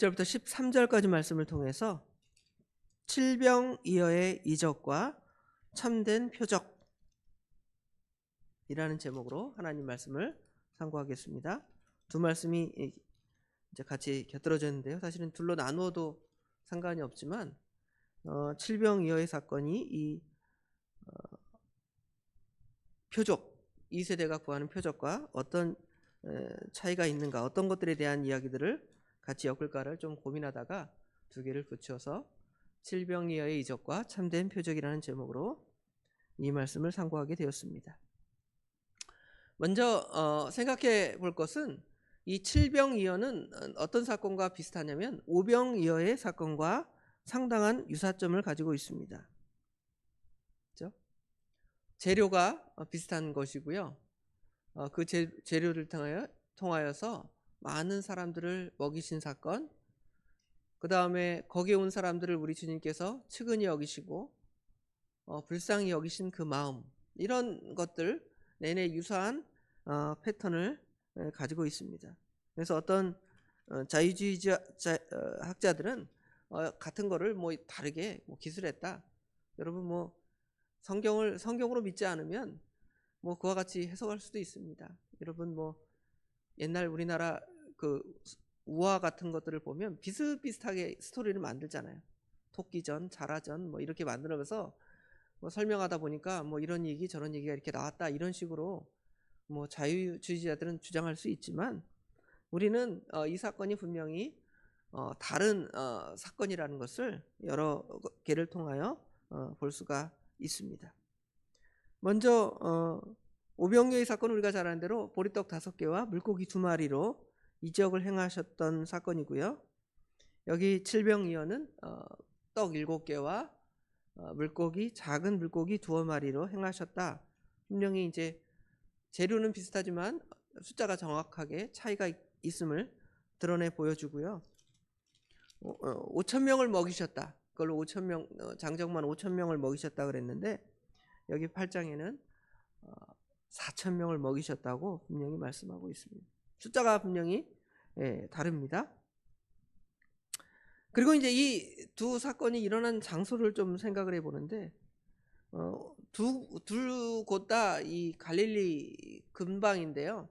1절부터 13절까지 말씀을 통해서 칠병이어의 이적과 참된 표적이라는 제목으로 하나님 말씀을 상고하겠습니다. 두 말씀이 이제 같이 곁들어져 있는데요. 사실은 둘로 나누어도 상관이 없지만 칠병이어의 사건이 이 표적, 2세대가 구하는 표적과 어떤 차이가 있는가, 어떤 것들에 대한 이야기들을 같이 엮을까를 좀 고민하다가 두 개를 붙여서 칠병이어의 이적과 참된 표적이라는 제목으로 이 말씀을 상고하게 되었습니다. 먼저 생각해 볼 것은 이 칠병이어는 어떤 사건과 비슷하냐면 오병이어의 사건과 상당한 유사점을 가지고 있습니다. 그렇죠? 재료가 비슷한 것이고요. 그 재료를 통하여서 많은 사람들을 먹이신 사건, 그 다음에 거기에 온 사람들을 우리 주님께서 측은히 여기시고 불쌍히 여기신 그 마음, 이런 것들 내내 유사한 패턴을 가지고 있습니다. 그래서 어떤 자유주의 학자들은 같은 거를 뭐 다르게 기술했다. 여러분 뭐 성경으로 믿지 않으면 뭐 그와 같이 해석할 수도 있습니다. 여러분 뭐 옛날 우리나라 그 우화 같은 것들을 보면 비슷비슷하게 스토리를 만들잖아요. 토끼전, 자라전 뭐 이렇게 만들어서 뭐 설명하다 보니까 뭐 이런 얘기 저런 얘기가 이렇게 나왔다, 이런 식으로 뭐 자유주의자들은 주장할 수 있지만 우리는 이 사건이 분명히 다른 사건이라는 것을 여러 개를 통하여 볼 수가 있습니다. 먼저 오병이어의 사건은 우리가 잘 아는 대로 보리떡 5개와 물고기 2마리로 이적을 행하셨던 사건이고요. 여기 칠병이어는 떡 7개와 작은 물고기 2마리로 행하셨다. 분명히 이제 재료는 비슷하지만 숫자가 정확하게 차이가 있음을 드러내 보여주고요. 5,000명을 먹이셨다. 그걸로 5,000명, 장정만 5,000명을 먹이셨다 그랬는데 여기 8장에는 4,000명을 먹이셨다고 분명히 말씀하고 있습니다. 숫자가 분명히 다릅니다. 그리고 이제 이 두 사건이 일어난 장소를 좀 생각을 해보는데 둘 곳 다 이 갈릴리 근방인데요.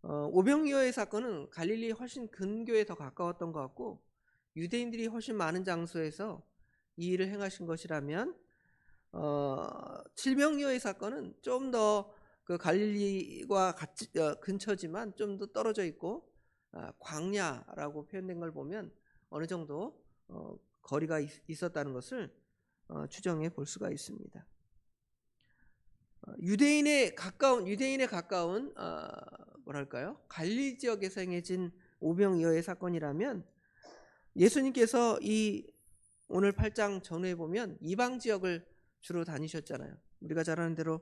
오병이어의 사건은 갈릴리 훨씬 근교에 더 가까웠던 것 같고 유대인들이 훨씬 많은 장소에서 이 일을 행하신 것이라면 칠병이어의 사건은 좀 더 그 갈릴리와 같이 근처지만 좀 더 떨어져 있고 광야라고 표현된 걸 보면 어느 정도 거리가 있었다는 것을 추정해 볼 수가 있습니다. 유대인에 가까운 뭐랄까요? 갈릴리 지역에서 행해진 오병이어의 사건이라면 예수님께서 이 오늘 8장 전후에 보면 이방 지역을 주로 다니셨잖아요. 우리가 잘 아는 대로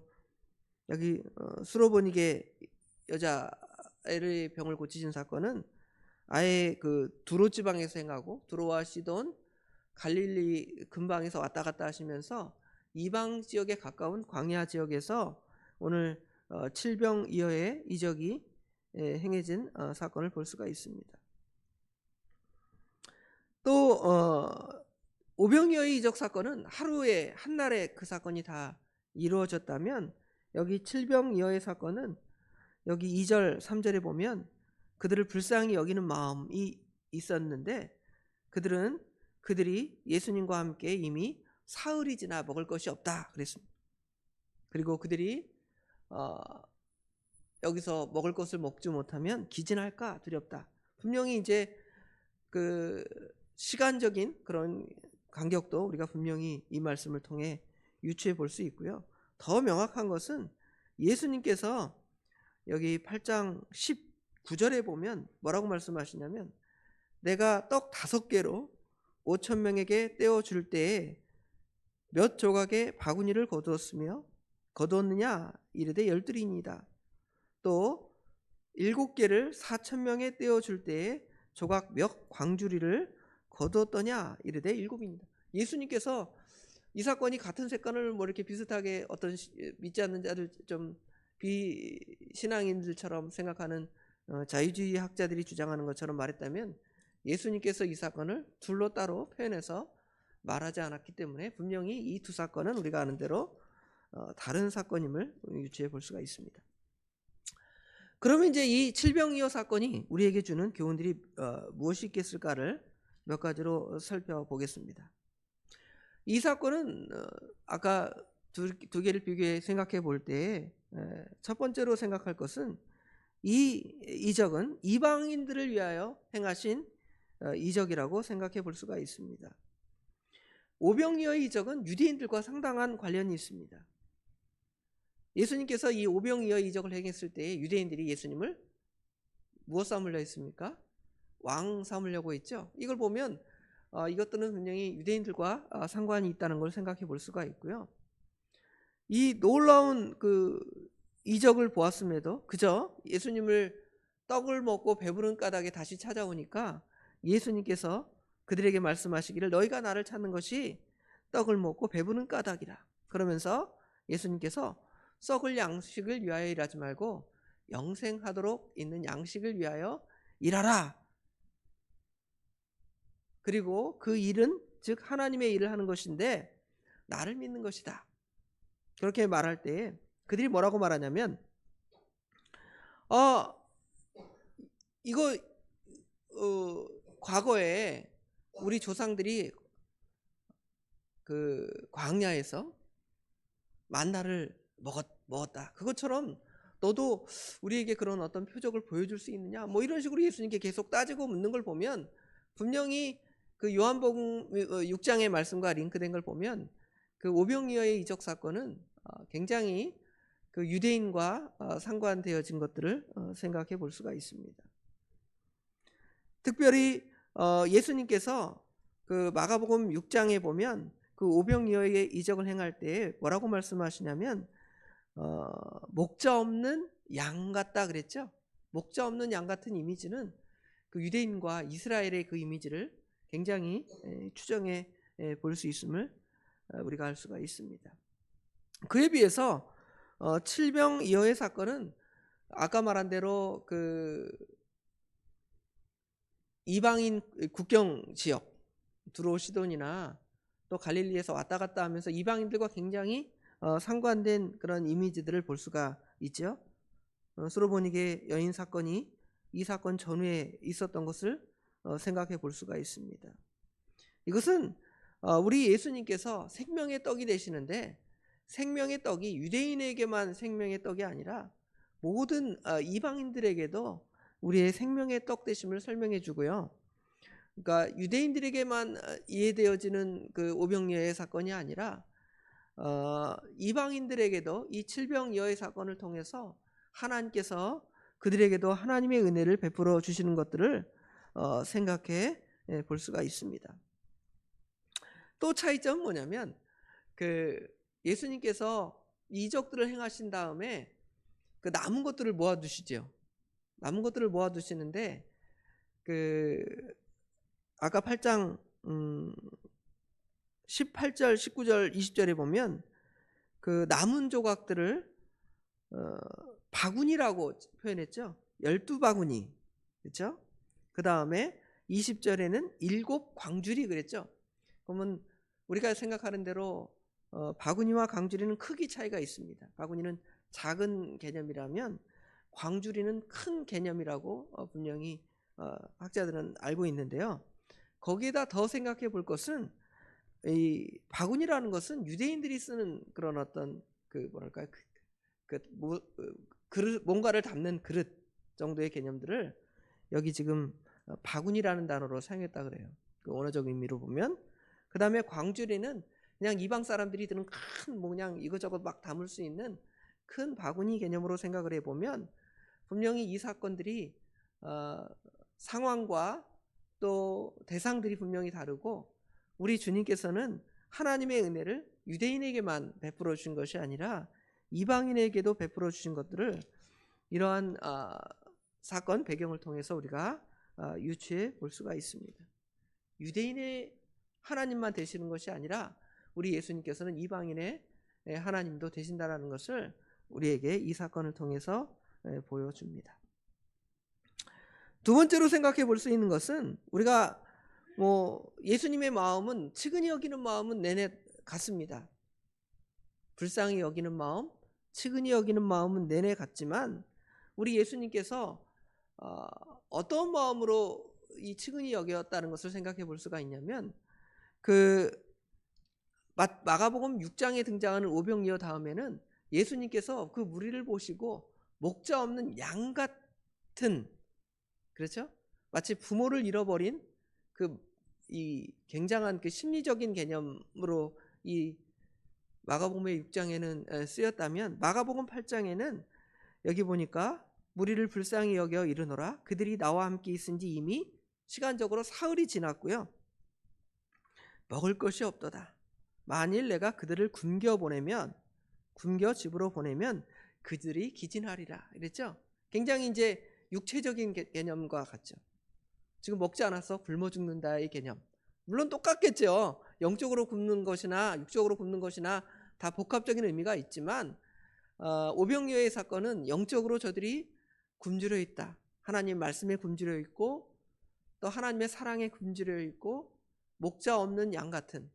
여기 수로보니게 여자의 병을 고치신 사건은 아예 그 두로 지방에서 행하고 두로와 시돈, 갈릴리 근방에서 왔다 갔다 하시면서 이방 지역에 가까운 광야 지역에서 오늘 칠병이어의 이적이 행해진 사건을 볼 수가 있습니다. 또 오병이어의 이적 사건은 한날에 그 사건이 다 이루어졌다면 여기 칠병이어의 사건은 여기 2절 3절에 보면 그들을 불쌍히 여기는 마음이 있었는데 그들이 예수님과 함께 이미 사흘이 지나 먹을 것이 없다 그랬습니다. 그리고 그들이 여기서 먹을 것을 먹지 못하면 기진할까 두렵다. 분명히 이제 그 시간적인 그런 간격도 우리가 분명히 이 말씀을 통해 유추해 볼 수 있고요. 더 명확한 것은 예수님께서 여기 8장 19절에 보면 뭐라고 말씀하시냐면 내가 떡 5개로 5,000명에게 떼어줄 때에 몇 조각의 바구니를 거두었느냐 이르되 12이니이다. 또 7개를 4,000명에 떼어줄 때에 조각 몇 광주리를 거두었더냐 이르되 7입니다. 예수님께서 이 사건이 같은 사건을 뭐 이렇게 비슷하게 어떤 믿지 않는 자들 좀 비신앙인들처럼 생각하는 자유주의 학자들이 주장하는 것처럼 말했다면 예수님께서 이 사건을 둘로 따로 표현해서 말하지 않았기 때문에 분명히 이 두 사건은 우리가 아는 대로 다른 사건임을 유추해 볼 수가 있습니다. 그러면 이제 이 칠병이어 사건이 우리에게 주는 교훈들이 무엇이 있겠을까를 몇 가지로 살펴보겠습니다. 이 사건은 아까 두 개를 비교해 생각해 볼 때 첫 번째로 생각할 것은 이 이적은 이방인들을 위하여 행하신 이적이라고 생각해 볼 수가 있습니다. 오병이어의 이적은 유대인들과 상당한 관련이 있습니다. 예수님께서 이 오병이어 이적을 행했을 때 유대인들이 예수님을 무엇 삼으려 했습니까? 왕 삼으려고 했죠. 이걸 보면 이것들은 분명히 유대인들과 상관이 있다는 걸 생각해 볼 수가 있고요. 이 놀라운 그 이적을 보았음에도 그저 예수님을 떡을 먹고 배부른 까닭에 다시 찾아오니까 예수님께서 그들에게 말씀하시기를 너희가 나를 찾는 것이 떡을 먹고 배부른 까닭이라. 그러면서 예수님께서 썩을 양식을 위하여 일하지 말고 영생하도록 있는 양식을 위하여 일하라. 그리고 그 일은 즉 하나님의 일을 하는 것인데 나를 믿는 것이다. 그렇게 말할 때 그들이 뭐라고 말하냐면 이거 과거에 우리 조상들이 그 광야에서 만나를 먹었다. 그것처럼 너도 우리에게 그런 어떤 표적을 보여줄 수 있느냐? 뭐 이런 식으로 예수님께 계속 따지고 묻는 걸 보면 분명히 그 요한복음 6장의 말씀과 링크된 걸 보면 그 오병이어의 이적 사건은 굉장히 그 유대인과 상관되어진 것들을 생각해 볼 수가 있습니다. 특별히 예수님께서 그 마가복음 6장에 보면 그 오병이어의 이적을 행할 때 뭐라고 말씀하시냐면 목자 없는 양 같다 그랬죠. 목자 없는 양 같은 이미지는 그 유대인과 이스라엘의 그 이미지를 굉장히 추정해 볼 수 있음을 우리가 알 수가 있습니다. 그에 비해서 칠병이어의 사건은 아까 말한 대로 그 이방인 국경 지역 두로 시돈이나 또 갈릴리에서 왔다 갔다 하면서 이방인들과 굉장히 상관된 그런 이미지들을 볼 수가 있죠. 스로보니게 여인 사건이 이 사건 전후에 있었던 것을 생각해 볼 수가 있습니다. 이것은 우리 예수님께서 생명의 떡이 되시는데 생명의 떡이 유대인에게만 생명의 떡이 아니라 모든 이방인들에게도 우리의 생명의 떡 되심을 설명해 주고요. 그러니까 유대인들에게만 이해되어지는 그 오병이어의 사건이 아니라 이방인들에게도 이 칠병이어의 사건을 통해서 하나님께서 그들에게도 하나님의 은혜를 베풀어 주시는 것들을 생각해 볼 수가 있습니다. 또 차이점은 뭐냐면 그 예수님께서 이적들을 행하신 다음에 그 남은 것들을 모아두시죠. 남은 것들을 모아두시는데 그 아까 8장 18절, 19절, 20절에 보면 그 남은 조각들을 바구니라고 표현했죠. 12바구니. 그렇죠? 그 다음에 20절에는 7 광주리 그랬죠. 그러면 우리가 생각하는 대로 바구니와 광주리는 크기 차이가 있습니다. 바구니는 작은 개념이라면 광주리는 큰 개념이라고 분명히 학자들은 알고 있는데요. 거기에다 더 생각해 볼 것은 이 바구니라는 것은 유대인들이 쓰는 그런 어떤 그 뭐랄까요 그릇, 뭔가를 담는 그릇 정도의 개념들을 여기 지금 바구니라는 단어로 사용했다 그래요. 그 언어적 의미로 보면. 그 다음에 광주리는 그냥 이방 사람들이 드는 큰 뭐 그냥 이것저것 막 담을 수 있는 큰 바구니 개념으로 생각을 해보면 분명히 이 사건들이 상황과 또 대상들이 분명히 다르고 우리 주님께서는 하나님의 은혜를 유대인에게만 베풀어 주신 것이 아니라 이방인에게도 베풀어 주신 것들을 이러한 사건 배경을 통해서 우리가 유추해 볼 수가 있습니다. 유대인의 하나님만 되시는 것이 아니라 우리 예수님께서는 이방인의 하나님도 되신다라는 것을 우리에게 이 사건을 통해서 보여줍니다. 두 번째로 생각해 볼 수 있는 것은 우리가 뭐 예수님의 마음은 측은히 여기는 마음은 내내 같습니다. 불쌍히 여기는 마음, 측은히 여기는 마음은 내내 같지만 우리 예수님께서 어떤 마음으로 이 측은히 여겼다는 것을 생각해 볼 수가 있냐면 그 마가복음 6장에 등장하는 오병이어 다음에는 예수님께서 그 무리를 보시고 목자 없는 양 같은, 그렇죠? 마치 부모를 잃어버린 이 굉장한 그 심리적인 개념으로 이 마가복음의 6장에는 쓰였다면 마가복음 8장에는 여기 보니까 무리를 불쌍히 여겨 이르노라 그들이 나와 함께 있은지 이미 시간적으로 사흘이 지났고요. 먹을 것이 없도다. 만일 내가 그들을 굶겨 집으로 보내면 그들이 기진하리라. 이랬죠? 굉장히 이제 육체적인 개념과 같죠. 지금 먹지 않아서 굶어 죽는다의 개념. 물론 똑같겠죠. 영적으로 굶는 것이나 육적으로 굶는 것이나 다 복합적인 의미가 있지만 오병이어의 사건은 영적으로 저들이 굶주려 있다. 하나님 말씀에 굶주려 있고 또 하나님의 사랑에 굶주려 있고 목자 없는 양 같은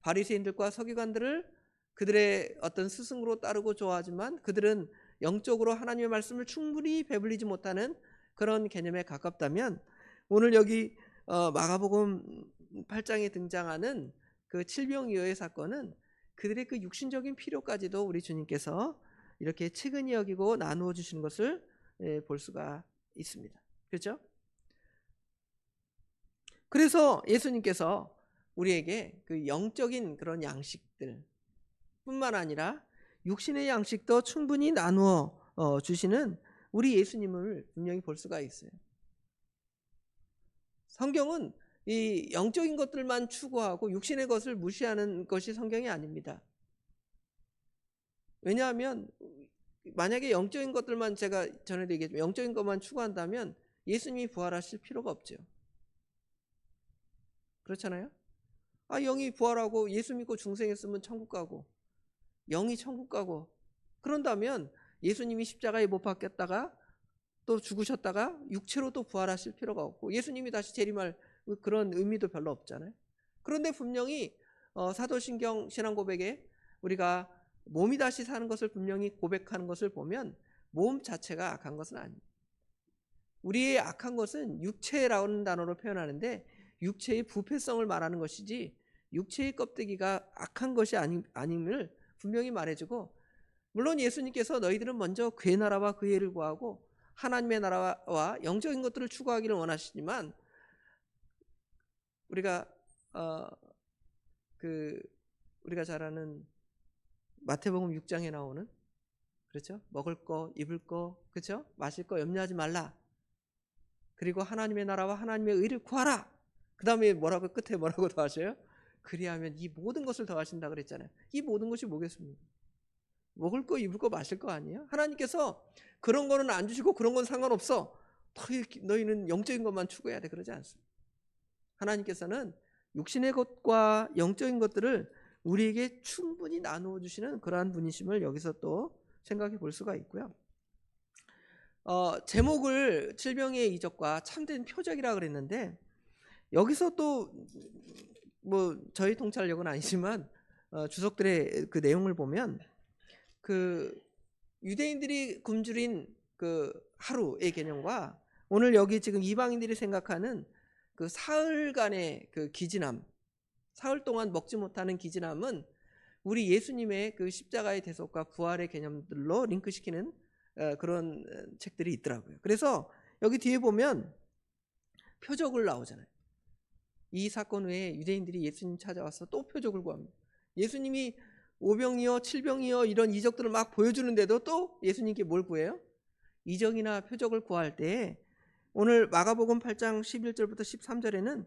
바리새인들과 서기관들을 그들의 어떤 스승으로 따르고 좋아하지만 그들은 영적으로 하나님의 말씀을 충분히 배불리지 못하는 그런 개념에 가깝다면 오늘 여기 마가복음 8장에 등장하는 그 칠병이어의 사건은 그들의 그 육신적인 필요까지도 우리 주님께서 이렇게 측은히 여기고 나누어 주시는 것을 볼 수가 있습니다. 그렇죠? 그래서 예수님께서 우리에게 그 영적인 그런 양식들 뿐만 아니라 육신의 양식도 충분히 나누어 주시는 우리 예수님을 분명히 볼 수가 있어요. 성경은 이 영적인 것들만 추구하고 육신의 것을 무시하는 것이 성경이 아닙니다. 왜냐하면 만약에 영적인 것들만 제가 전에도 얘기했지만 영적인 것만 추구한다면 예수님이 부활하실 필요가 없죠. 그렇잖아요? 영이 부활하고 예수 믿고 중생했으면 천국 가고 영이 천국 가고 그런다면 예수님이 십자가에 못 박혔다가 또 죽으셨다가 육체로 또 부활하실 필요가 없고 예수님이 다시 재림할 그런 의미도 별로 없잖아요. 그런데 분명히 사도신경 신앙고백에 우리가 몸이 다시 사는 것을 분명히 고백하는 것을 보면 몸 자체가 악한 것은 아닙니다. 우리의 악한 것은 육체라는 단어로 표현하는데 육체의 부패성을 말하는 것이지 육체의 껍데기가 악한 것이 아님을 분명히 말해주고 물론 예수님께서 너희들은 먼저 그의 나라와 그의 의를 구하고 하나님의 나라와 영적인 것들을 추구하기를 원하시지만 우리가 우리가 잘 아는 마태복음 6장에 나오는 그렇죠? 먹을 거, 입을 거, 그렇죠? 마실 거 염려하지 말라. 그리고 하나님의 나라와 하나님의 의를 구하라. 그다음에 끝에 뭐라고 더 하셔요? 그리하면 이 모든 것을 더하신다 그랬잖아요. 이 모든 것이 뭐겠습니까? 먹을 거, 입을 거, 마실 거 아니에요? 하나님께서 그런 거는 안 주시고 그런 건 상관없어. 너희는 영적인 것만 추구해야 돼. 그러지 않습니다. 하나님께서는 육신의 것과 영적인 것들을 우리에게 충분히 나누어 주시는 그러한 분이심을 여기서 또 생각해 볼 수가 있고요. 제목을 칠병의 이적과 참된 표적이라 그랬는데 여기서 또 뭐 저희 통찰력은 아니지만 주석들의 그 내용을 보면 그 유대인들이 굶주린 그 하루의 개념과 오늘 여기 지금 이방인들이 생각하는 그 사흘간의 그 기진함, 사흘 동안 먹지 못하는 기진함은 우리 예수님의 그 십자가의 대속과 부활의 개념들로 링크시키는 그런 책들이 있더라고요. 그래서 여기 뒤에 보면 표적을 나오잖아요. 이 사건 후에 유대인들이 예수님 찾아와서 또 표적을 구합니다. 예수님이 오병이어, 칠병이어 이런 이적들을 막 보여주는데도 또 예수님께 뭘 구해요? 이적이나 표적을 구할 때 오늘 마가복음 8장 11절부터 13절에는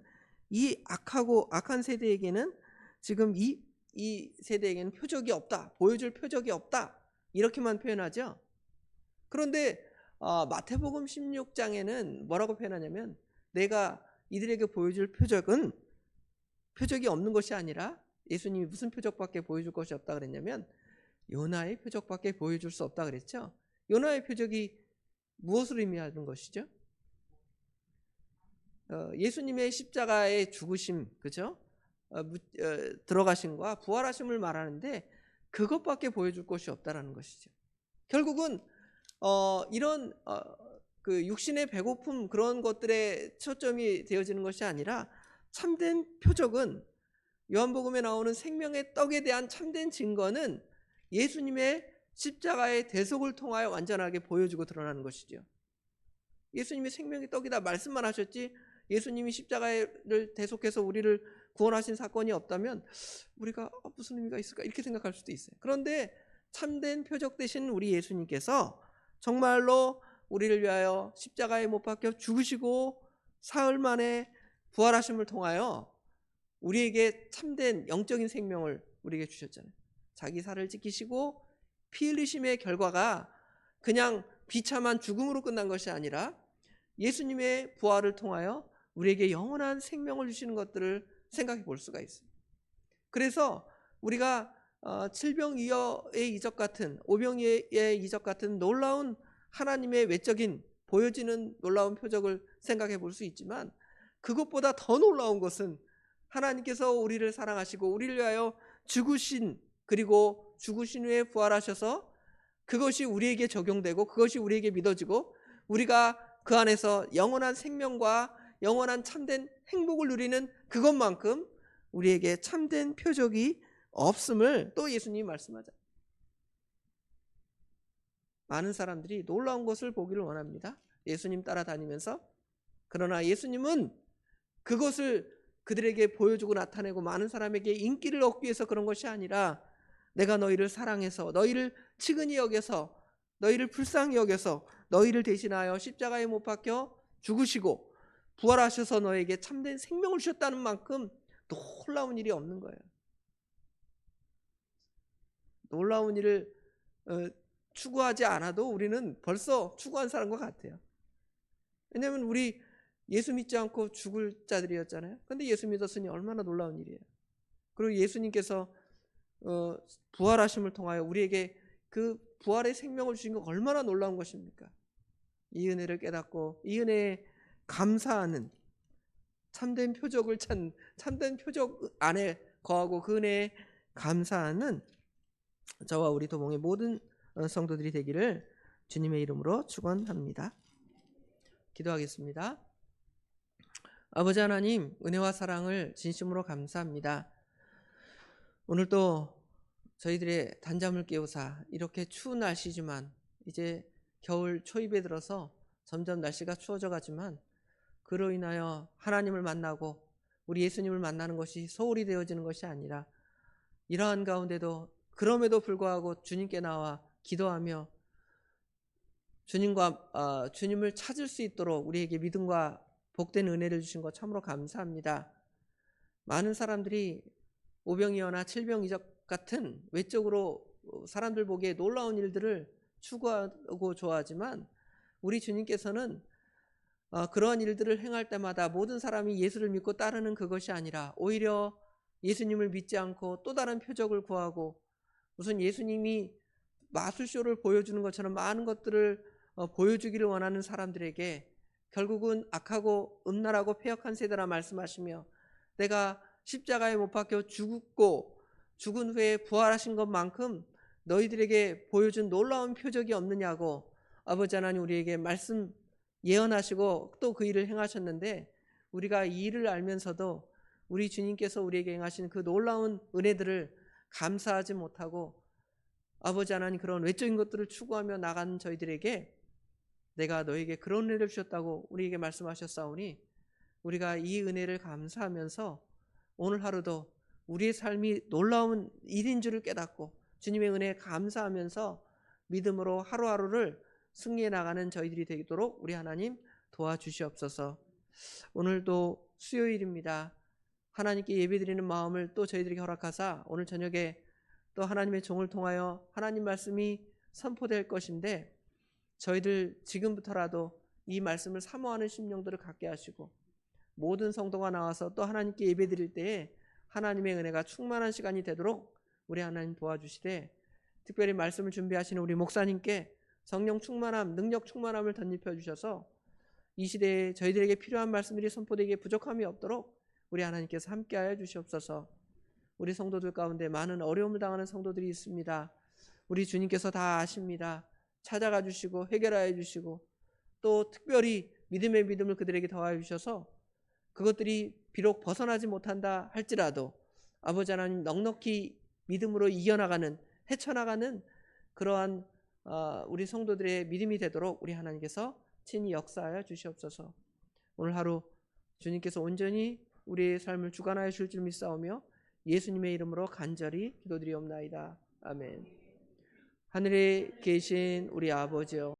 이 악한 세대에게는 지금 이 세대에게는 표적이 없다. 보여줄 표적이 없다. 이렇게만 표현하죠. 그런데 마태복음 16장에는 뭐라고 표현하냐면 내가 이들에게 보여줄 표적이 없는 것이 아니라 예수님이 무슨 표적밖에 보여줄 것이 없다 그랬냐면 요나의 표적밖에 보여줄 수 없다 그랬죠. 요나의 표적이 무엇을 의미하는 것이죠? 예수님의 십자가의 죽으심, 그죠? 들어가심과 부활하심을 말하는데 그것밖에 보여줄 것이 없다라는 것이죠. 결국은 이런 그 육신의 배고픔 그런 것들에 초점이 되어지는 것이 아니라 참된 표적은 요한복음에 나오는 생명의 떡에 대한 참된 증거는 예수님의 십자가의 대속을 통하여 완전하게 보여주고 드러나는 것이죠. 예수님이 생명의 떡이다 말씀만 하셨지 예수님이 십자가를 대속해서 우리를 구원하신 사건이 없다면 우리가 무슨 의미가 있을까 이렇게 생각할 수도 있어요. 그런데 참된 표적 되신 우리 예수님께서 정말로 우리를 위하여 십자가에 못 박혀 죽으시고 사흘 만에 부활하심을 통하여 우리에게 참된 영적인 생명을 우리에게 주셨잖아요. 자기 살을 지키시고 피 흘리심의 결과가 그냥 비참한 죽음으로 끝난 것이 아니라 예수님의 부활을 통하여 우리에게 영원한 생명을 주시는 것들을 생각해 볼 수가 있어요. 그래서 우리가 칠병이어의 이적 같은 오병이어의 이적 같은 놀라운 하나님의 외적인 보여지는 놀라운 표적을 생각해 볼 수 있지만 그것보다 더 놀라운 것은 하나님께서 우리를 사랑하시고 우리를 위하여 죽으신 그리고 죽으신 후에 부활하셔서 그것이 우리에게 적용되고 그것이 우리에게 믿어지고 우리가 그 안에서 영원한 생명과 영원한 참된 행복을 누리는 그것만큼 우리에게 참된 표적이 없음을 또 예수님이 말씀하잖아요. 많은 사람들이 놀라운 것을 보기를 원합니다. 예수님 따라다니면서. 그러나 예수님은 그것을 그들에게 보여주고 나타내고 많은 사람에게 인기를 얻기 위해서 그런 것이 아니라 내가 너희를 사랑해서 너희를 측은히 여겨서 너희를 불쌍히 여겨서 너희를 대신하여 십자가에 못 박혀 죽으시고 부활하셔서 너에게 참된 생명을 주셨다는 만큼 놀라운 일이 없는 거예요. 놀라운 일을 추구하지 않아도 우리는 벌써 추구한 사람과 같아요. 왜냐하면 우리 예수 믿지 않고 죽을 자들이었잖아요. 그런데 예수 믿었으니 얼마나 놀라운 일이에요. 그리고 예수님께서 부활하심을 통하여 우리에게 그 부활의 생명을 주신 거 얼마나 놀라운 것입니까? 이 은혜를 깨닫고 이 은혜에 감사하는 참된 표적을 찾는 참된 표적 안에 거하고 그 은혜에 감사하는 저와 우리 도봉의 모든 성도들이 되기를 주님의 이름으로 축원합니다. 기도하겠습니다. 아버지 하나님, 은혜와 사랑을 진심으로 감사합니다. 오늘도 저희들의 단잠을 깨우사 이렇게 추운 날씨지만 이제 겨울 초입에 들어서 점점 날씨가 추워져 가지만 그로 인하여 하나님을 만나고 우리 예수님을 만나는 것이 소홀히 되어지는 것이 아니라 이러한 가운데도 그럼에도 불구하고 주님께 나와 기도하며 주님을 찾을 수 있도록 우리에게 믿음과 복된 은혜를 주신 것 참으로 감사합니다. 많은 사람들이 오병이어나 칠병이적 같은 외적으로 사람들 보기에 놀라운 일들을 추구하고 좋아하지만 우리 주님께서는 그러한 일들을 행할 때마다 모든 사람이 예수를 믿고 따르는 그것이 아니라 오히려 예수님을 믿지 않고 또 다른 표적을 구하고 무슨 예수님이 마술쇼를 보여주는 것처럼 많은 것들을 보여주기를 원하는 사람들에게 결국은 악하고 음란하고 패역한 세대라 말씀하시며 내가 십자가에 못 박혀 죽고 죽은 후에 부활하신 것만큼 너희들에게 보여준 놀라운 표적이 없느냐고 아버지 하나님 우리에게 말씀 예언하시고 또 그 일을 행하셨는데 우리가 이 일을 알면서도 우리 주님께서 우리에게 행하신 그 놀라운 은혜들을 감사하지 못하고 아버지 하나님 그런 외적인 것들을 추구하며 나가는 저희들에게 내가 너에게 그런 은혜를 주셨다고 우리에게 말씀하셨사오니 우리가 이 은혜를 감사하면서 오늘 하루도 우리의 삶이 놀라운 일인 줄을 깨닫고 주님의 은혜에 감사하면서 믿음으로 하루하루를 승리해 나가는 저희들이 되도록 우리 하나님 도와주시옵소서. 오늘도 수요일입니다. 하나님께 예배드리는 마음을 또 저희들에게 허락하사 오늘 저녁에 또 하나님의 종을 통하여 하나님 말씀이 선포될 것인데 저희들 지금부터라도 이 말씀을 사모하는 심령들을 갖게 하시고 모든 성도가 나와서 또 하나님께 예배드릴 때에 하나님의 은혜가 충만한 시간이 되도록 우리 하나님 도와주시되 특별히 말씀을 준비하시는 우리 목사님께 성령 충만함, 능력 충만함을 덧입혀 주셔서 이 시대에 저희들에게 필요한 말씀들이 선포되기에 부족함이 없도록 우리 하나님께서 함께하여 주시옵소서. 우리 성도들 가운데 많은 어려움을 당하는 성도들이 있습니다. 우리 주님께서 다 아십니다. 찾아가 주시고 해결하여 주시고 또 특별히 믿음의 믿음을 그들에게 더하여 주셔서 그것들이 비록 벗어나지 못한다 할지라도 아버지 하나님 넉넉히 믿음으로 이겨나가는 헤쳐나가는 그러한 우리 성도들의 믿음이 되도록 우리 하나님께서 친히 역사하여 주시옵소서. 오늘 하루 주님께서 온전히 우리의 삶을 주관하여 주실 줄 믿사오며 예수님의 이름으로 간절히 기도드리옵나이다. 아멘. 하늘에 계신 우리 아버지여,